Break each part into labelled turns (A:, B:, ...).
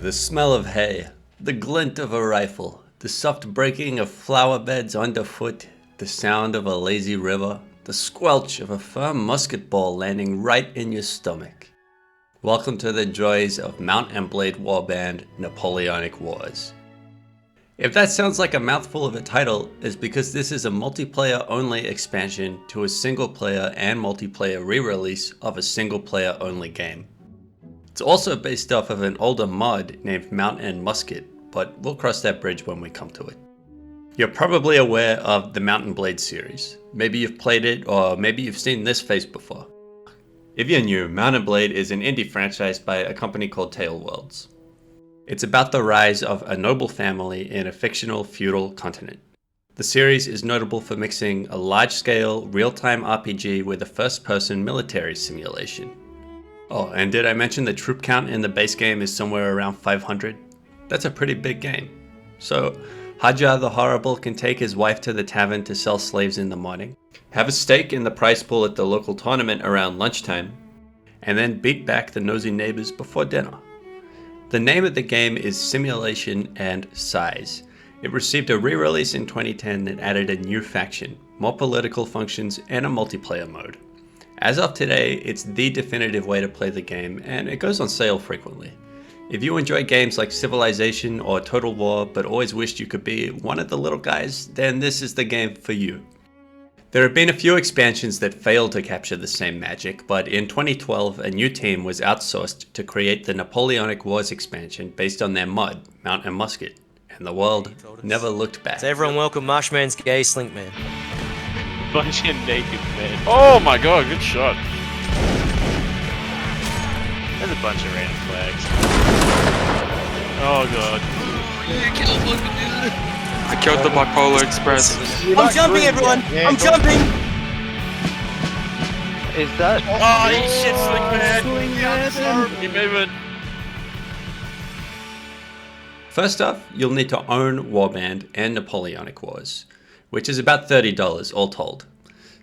A: The smell of hay, the glint of a rifle, the soft breaking of flower beds underfoot, the sound of a lazy river, the squelch of a firm musket ball landing right in your stomach. Welcome to the joys of Mount and Blade Warband Napoleonic Wars. If that sounds like a mouthful of a title, it's because this is a multiplayer only expansion to a single player and multiplayer re-release of a single player only game. It's also based off of an older mod named Mount and Musket, but we'll cross that bridge when we come to it. You're probably aware of the Mount and Blade series. Maybe you've played it, or maybe you've seen this face before. If you're new, Mount and Blade is an indie franchise by a company called Tale Worlds. It's about the rise of a noble family in a fictional feudal continent. The series is notable for mixing a large-scale, real-time RPG with a first-person military simulation. Oh, and did I mention the troop count in the base game is somewhere around 500? That's a pretty big game. So, Hadja the Horrible can take his wife to the tavern to sell slaves in the morning, have a stake in the prize pool at the local tournament around lunchtime, and then beat back the nosy neighbors before dinner. The name of the game is Simulation and Size. It received a re-release in 2010 that added a new faction, more political functions, and a multiplayer mode. As of today, it's the definitive way to play the game, and it goes on sale frequently. If you enjoy games like Civilization or Total War, but always wished you could be one of the little guys, then this is the game for you. There have been a few expansions that failed to capture the same magic, but in 2012, a new team was outsourced to create the Napoleonic Wars expansion based on their mod, Mount and Musket, and the world never looked back.
B: So everyone welcome Marshman's gay slink man.
C: Bunch of naked men. Oh my god, good shot. There's a bunch of random flags. Oh god.
D: I killed the Bipolar Express.
B: I'm jumping, everyone! I'm jumping!
E: Is that?
C: Oh, you shit, Slick Man! Keep moving.
A: First off, you'll need to own Warband and Napoleonic Wars, which is about $30 all told.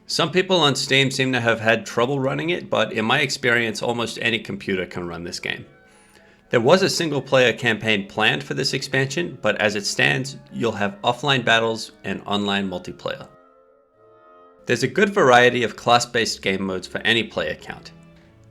A: Some people on Steam seem to have had trouble running it, but in my experience, almost any computer can run this game. There was a single player campaign planned for this expansion, but as it stands, you'll have offline battles and online multiplayer. There's a good variety of class-based game modes for any player count.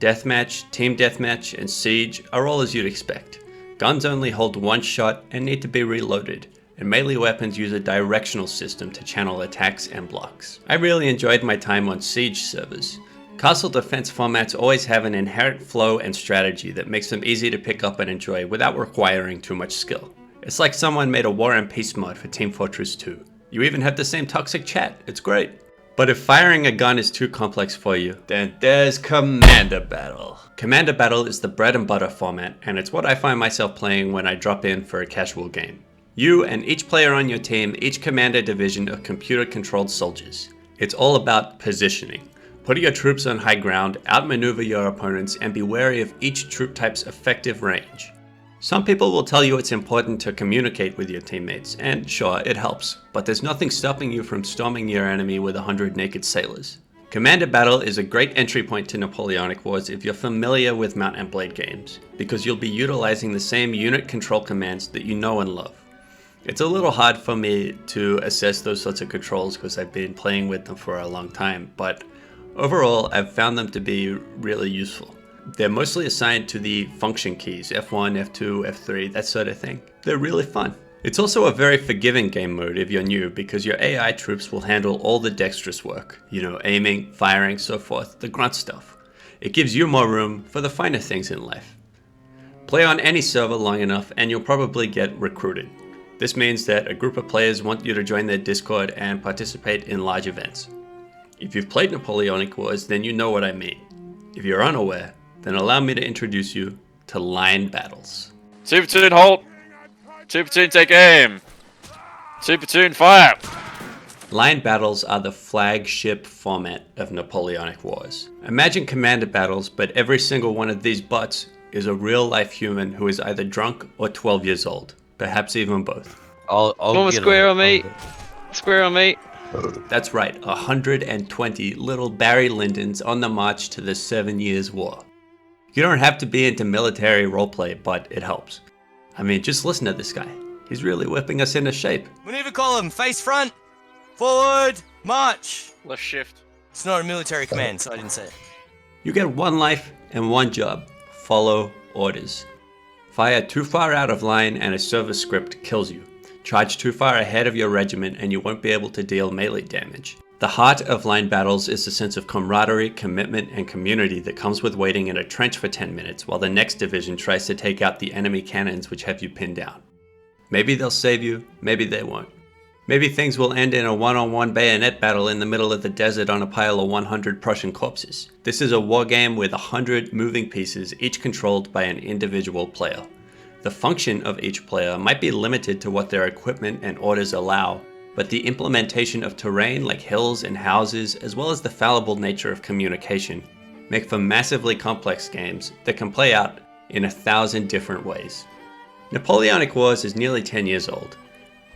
A: Deathmatch, Team Deathmatch, and Siege are all as you'd expect. Guns only hold one shot and need to be reloaded, and melee weapons use a directional system to channel attacks and blocks. I really enjoyed my time on Siege servers. Castle defense formats always have an inherent flow and strategy that makes them easy to pick up and enjoy without requiring too much skill. It's like someone made a War and Peace mod for Team Fortress 2. You even have the same toxic chat, it's great. But if firing a gun is too complex for you, then there's Commander Battle. Commander Battle is the bread and butter format, and it's what I find myself playing when I drop in for a casual game. You and each player on your team each command a division of computer-controlled soldiers. It's all about positioning. Put your troops on high ground, outmaneuver your opponents, and be wary of each troop type's effective range. Some people will tell you it's important to communicate with your teammates, and sure, it helps, but there's nothing stopping you from storming your enemy with 100 naked sailors. Commander Battle is a great entry point to Napoleonic Wars if you're familiar with Mount and Blade games, because you'll be utilizing the same unit control commands that you know and love. It's a little hard for me to assess those sorts of controls because I've been playing with them for a long time, but overall I've found them to be really useful. They're mostly assigned to the function keys, F1, F2, F3, that sort of thing. They're really fun. It's also a very forgiving game mode if you're new because your AI troops will handle all the dexterous work, aiming, firing, so forth, the grunt stuff. It gives you more room for the finer things in life. Play on any server long enough and you'll probably get recruited. This means that a group of players want you to join their Discord and participate in large events. If you've played Napoleonic Wars, then you know what I mean. If you're unaware, then allow me to introduce you to line battles.
C: 2 platoon halt! 2 platoon take aim! 2 platoon fire!
A: Line battles are the flagship format of Napoleonic Wars. Imagine commander battles, but every single one of these butts is a real-life human who is either drunk or 12 years old. Perhaps even both.
E: I'll
C: square on me. Square on me.
A: That's right, 120 little Barry Lyndons on the march to the 7 Years' War. You don't have to be into military roleplay, but it helps. I mean, just listen to this guy. He's really whipping us into shape.
B: Maneuver column, face front, forward, march.
C: Left shift.
B: It's not a military command, so I didn't say it.
A: You get one life and one job. Follow orders. Fire too far out of line and a service script kills you. Charge too far ahead of your regiment and you won't be able to deal melee damage. The heart of line battles is the sense of camaraderie, commitment, and community that comes with waiting in a trench for 10 minutes while the next division tries to take out the enemy cannons which have you pinned down. Maybe they'll save you, maybe they won't. Maybe things will end in a one-on-one bayonet battle in the middle of the desert on a pile of 100 Prussian corpses. This is a war game with 100 moving pieces, each controlled by an individual player. The function of each player might be limited to what their equipment and orders allow, but the implementation of terrain like hills and houses, as well as the fallible nature of communication, make for massively complex games that can play out in 1,000 different ways. Napoleonic Wars is nearly 10 years old,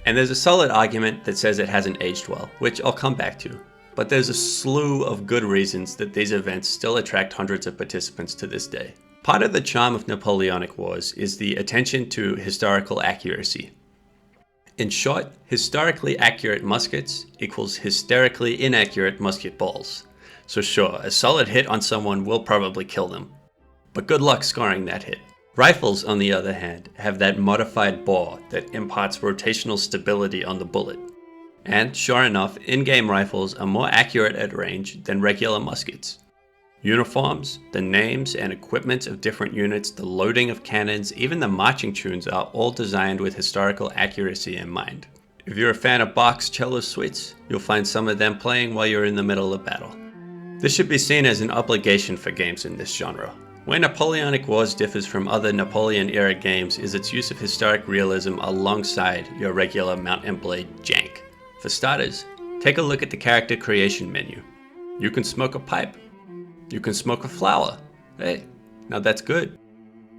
A: and there's a solid argument that says it hasn't aged well, which I'll come back to, but there's a slew of good reasons that these events still attract hundreds of participants to this day. Part of the charm of Napoleonic Wars is the attention to historical accuracy. In short, historically accurate muskets equals hysterically inaccurate musket balls. So sure, a solid hit on someone will probably kill them, but good luck scoring that hit. Rifles, on the other hand, have that modified bore that imparts rotational stability on the bullet. And sure enough, in-game rifles are more accurate at range than regular muskets. Uniforms, the names and equipment of different units, the loading of cannons, even the marching tunes are all designed with historical accuracy in mind. If you're a fan of Bach's cello suites, you'll find some of them playing while you're in the middle of battle. This should be seen as an obligation for games in this genre. Where Napoleonic Wars differs from other Napoleon-era games is its use of historic realism alongside your regular Mount and Blade jank. For starters, take a look at the character creation menu. You can smoke a pipe. You can smoke a flower. Hey, now that's good.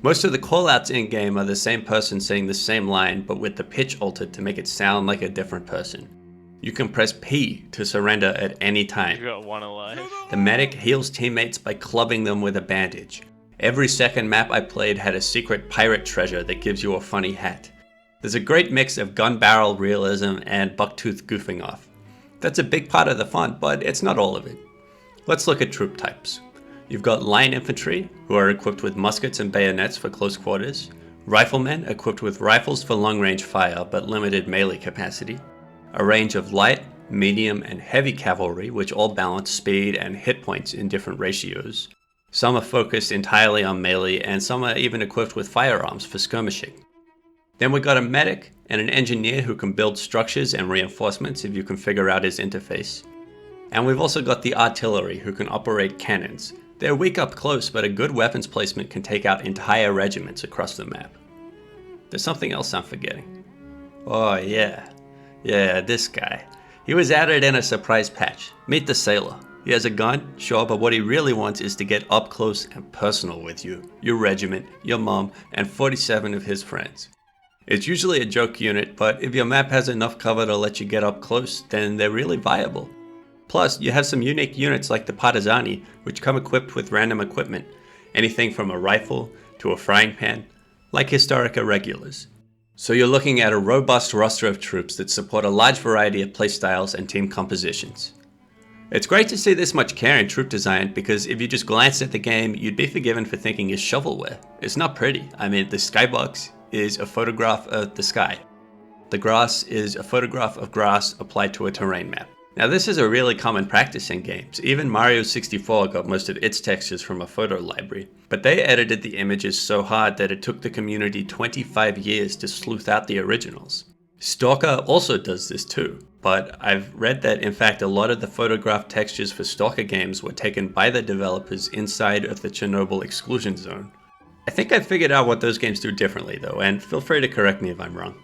A: Most of the callouts in-game are the same person saying the same line, but with the pitch altered to make it sound like a different person. You can press P to surrender at any time.
E: You got one alive.
A: The medic heals teammates by clubbing them with a bandage. Every second map I played had a secret pirate treasure that gives you a funny hat. There's a great mix of gun barrel realism and bucktooth goofing off. That's a big part of the fun, but it's not all of it. Let's look at troop types. You've got line infantry, who are equipped with muskets and bayonets for close quarters, riflemen equipped with rifles for long-range fire but limited melee capacity, a range of light, medium, and heavy cavalry which all balance speed and hit points in different ratios. Some are focused entirely on melee, and some are even equipped with firearms for skirmishing. Then we've got a medic and an engineer who can build structures and reinforcements if you can figure out his interface. And we've also got the artillery who can operate cannons. They're weak up close, but a good weapons placement can take out entire regiments across the map. There's something else I'm forgetting. Oh yeah, this guy. He was added in a surprise patch. Meet the sailor. He has a gun, sure, but what he really wants is to get up close and personal with you, your regiment, your mom, and 47 of his friends. It's usually a joke unit, but if your map has enough cover to let you get up close, then they're really viable. Plus, you have some unique units like the Partisani, which come equipped with random equipment, anything from a rifle to a frying pan, like historic irregulars. So you're looking at a robust roster of troops that support a large variety of playstyles and team compositions. It's great to see this much care in troop design, because if you just glanced at the game, you'd be forgiven for thinking it's shovelware. It's not pretty. I mean, the skybox is a photograph of the sky. The grass is a photograph of grass applied to a terrain map. Now this is a really common practice in games. Even Mario 64 got most of its textures from a photo library, but they edited the images so hard that it took the community 25 years to sleuth out the originals. Stalker also does this too, but I've read that in fact a lot of the photograph textures for Stalker games were taken by the developers inside of the Chernobyl exclusion zone. I think I figured out what those games do differently though, and feel free to correct me if I'm wrong.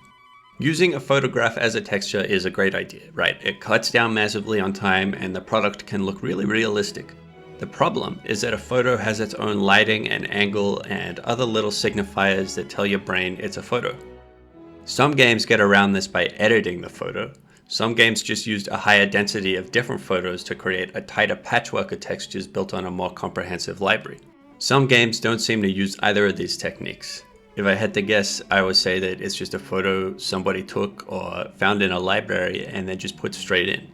A: Using a photograph as a texture is a great idea, right? It cuts down massively on time and the product can look really realistic. The problem is that a photo has its own lighting and angle and other little signifiers that tell your brain it's a photo. Some games get around this by editing the photo. Some games just used a higher density of different photos to create a tighter patchwork of textures built on a more comprehensive library. Some games don't seem to use either of these techniques. If I had to guess, I would say that it's just a photo somebody took or found in a library and then just put straight in.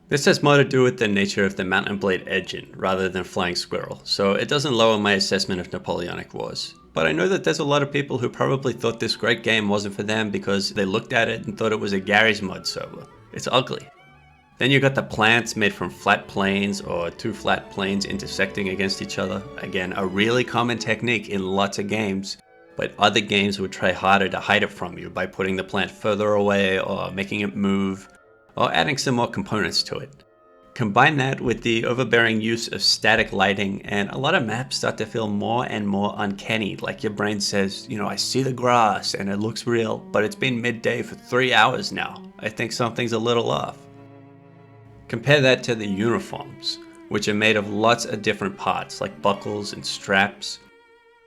A: This has more to do with the nature of the Mount and Blade engine rather than Flying Squirrel, so it doesn't lower my assessment of Napoleonic Wars. But I know that there's a lot of people who probably thought this great game wasn't for them because they looked at it and thought it was a Gary's Mod server. It's ugly. Then you got the plants made from flat planes or two flat planes intersecting against each other. Again, a really common technique in lots of games, but other games would try harder to hide it from you by putting the plant further away or making it move, or adding some more components to it. Combine that with the overbearing use of static lighting, and a lot of maps start to feel more and more uncanny, like your brain says, I see the grass and it looks real, but it's been midday for 3 hours now. I think something's a little off. Compare that to the uniforms, which are made of lots of different parts, like buckles and straps.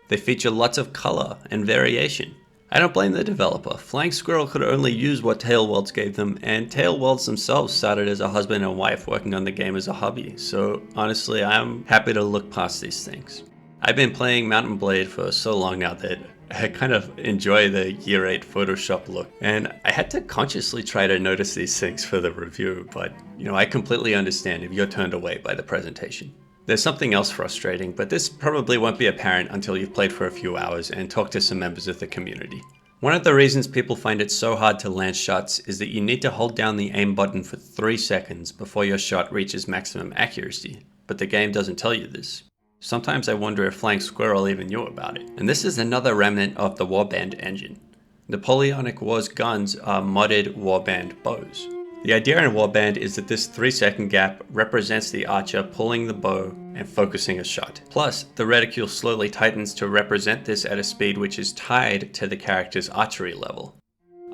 A: They feature lots of color and variation. I don't blame the developer. Flying Squirrel could only use what Tailworlds gave them, and Tailworlds themselves started as a husband and wife working on the game as a hobby, so honestly I'm happy to look past these things. I've been playing Mount and Blade for so long now that I kind of enjoy the Year 8 Photoshop look, and I had to consciously try to notice these things for the review, but I completely understand if you're turned away by the presentation. There's something else frustrating, but this probably won't be apparent until you've played for a few hours and talked to some members of the community. One of the reasons people find it so hard to land shots is that you need to hold down the aim button for 3 seconds before your shot reaches maximum accuracy, but the game doesn't tell you this. Sometimes I wonder if Flying Squirrel even knew about it. And this is another remnant of the Warband engine. Napoleonic Wars guns are modded Warband bows. The idea in Warband is that this 3-second gap represents the archer pulling the bow and focusing a shot. Plus, the reticule slowly tightens to represent this at a speed which is tied to the character's archery level.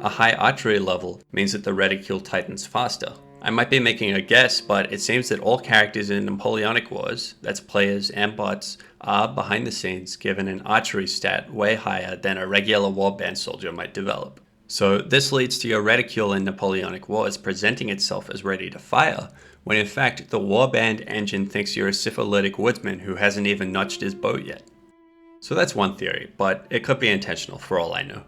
A: A high archery level means that the reticule tightens faster. I might be making a guess, but it seems that all characters in Napoleonic Wars, that's players and bots, are behind the scenes given an archery stat way higher than a regular Warband soldier might develop. So this leads to your reticule in Napoleonic Wars presenting itself as ready to fire, when in fact the Warband engine thinks you're a syphilitic woodsman who hasn't even notched his bow yet. So that's one theory, but it could be intentional for all I know.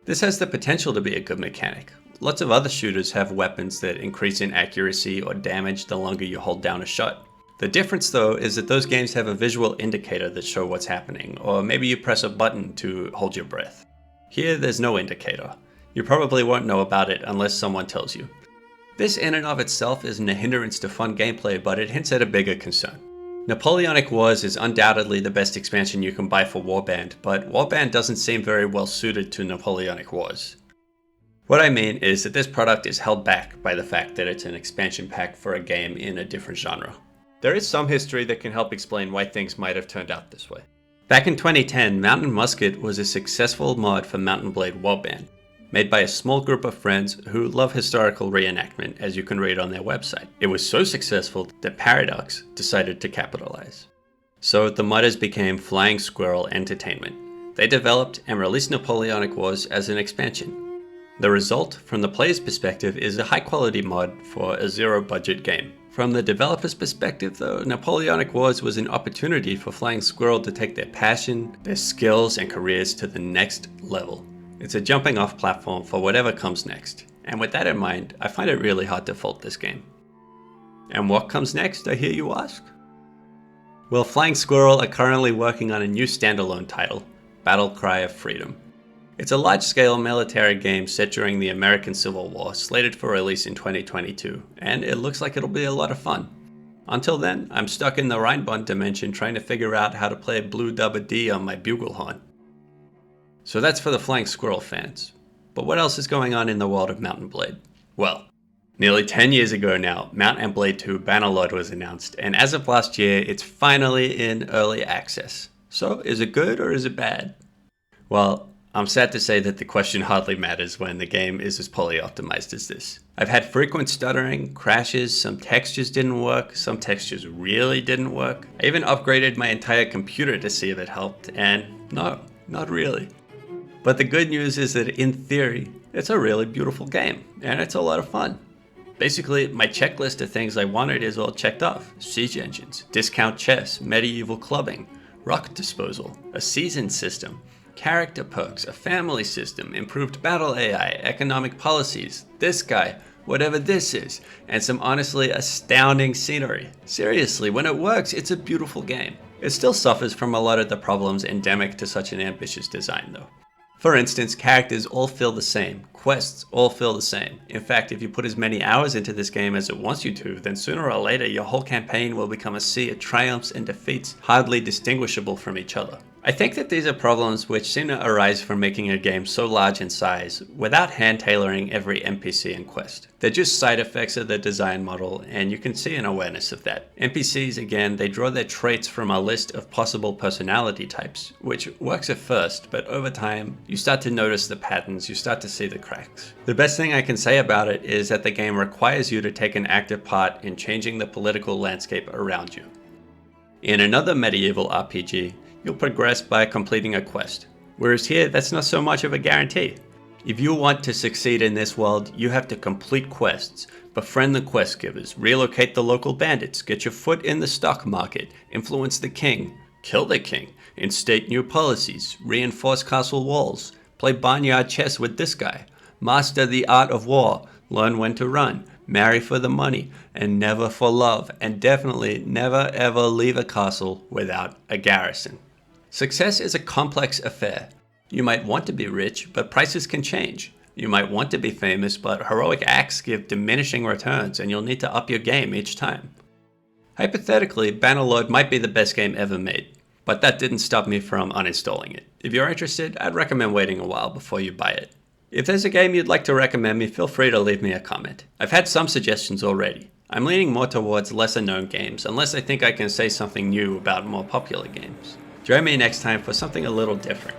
A: This has the potential to be a good mechanic. Lots of other shooters have weapons that increase in accuracy or damage the longer you hold down a shot. The difference though is that those games have a visual indicator that shows what's happening, or maybe you press a button to hold your breath. Here there's no indicator. You probably won't know about it unless someone tells you. This in and of itself isn't a hindrance to fun gameplay, but it hints at a bigger concern. Napoleonic Wars is undoubtedly the best expansion you can buy for Warband, but Warband doesn't seem very well suited to Napoleonic Wars. What I mean is that this product is held back by the fact that it's an expansion pack for a game in a different genre. There is some history that can help explain why things might have turned out this way. Back in 2010, Mountain Musket was a successful mod for Mount and Blade Warband, made by a small group of friends who love historical reenactment, as you can read on their website. It was so successful that Paradox decided to capitalize. So the modders became Flying Squirrel Entertainment. They developed and released Napoleonic Wars as an expansion. The result, from the player's perspective, is a high-quality mod for a zero-budget game. From the developer's perspective, though, Napoleonic Wars was an opportunity for Flying Squirrel to take their passion, their skills, and careers to the next level. It's a jumping off platform for whatever comes next, and with that in mind, I find it really hard to fault this game. And what comes next, I hear you ask? Well, Flying Squirrel are currently working on a new standalone title, Battle Cry of Freedom. It's a large-scale military game set during the American Civil War, slated for release in 2022, and it looks like it'll be a lot of fun. Until then, I'm stuck in the Rheinbund dimension trying to figure out how to play Blue Dubba D on my buglehorn. So that's for the Flying Squirrel fans. But what else is going on in the world of Mount and Blade? Well, nearly 10 years ago now, Mount and Blade 2 Bannerlord was announced, and as of last year, it's finally in early access. So, is it good or is it bad? Well, I'm sad to say that the question hardly matters when the game is as poorly optimized as this. I've had frequent stuttering, crashes, some textures didn't work, some textures really didn't work. I even upgraded my entire computer to see if it helped, and no, not really. But the good news is that in theory, it's a really beautiful game, and it's a lot of fun. Basically, my checklist of things I wanted is all checked off. Siege engines, discount chess, medieval clubbing, rock disposal, a season system, character perks, a family system, improved battle AI, economic policies, this guy, whatever this is, and some honestly astounding scenery. Seriously, when it works, it's a beautiful game. It still suffers from a lot of the problems endemic to such an ambitious design though. For instance, characters all feel the same, quests all feel the same. In fact, if you put as many hours into this game as it wants you to, then sooner or later your whole campaign will become a sea of triumphs and defeats hardly distinguishable from each other. I think that these are problems which seem to arise from making a game so large in size without hand-tailoring every NPC and quest. They're just side effects of the design model, and you can see an awareness of that. NPCs, again, they draw their traits from a list of possible personality types, which works at first, but over time, you start to notice the patterns, you start to see the cracks. The best thing I can say about it is that the game requires you to take an active part in changing the political landscape around you. In another medieval RPG, you'll progress by completing a quest, whereas here that's not so much of a guarantee. If you want to succeed in this world, you have to complete quests, befriend the quest givers, relocate the local bandits, get your foot in the stock market, influence the king, kill the king, instate new policies, reinforce castle walls, play barnyard chess with this guy, master the art of war, learn when to run, marry for the money, and never for love, and definitely never ever leave a castle without a garrison. Success is a complex affair. You might want to be rich, but prices can change. You might want to be famous, but heroic acts give diminishing returns and you'll need to up your game each time. Hypothetically, Bannerlord might be the best game ever made, but that didn't stop me from uninstalling it. If you're interested, I'd recommend waiting a while before you buy it. If there's a game you'd like to recommend me, feel free to leave me a comment. I've had some suggestions already. I'm leaning more towards lesser known games, unless I think I can say something new about more popular games. Join me next time for something a little different.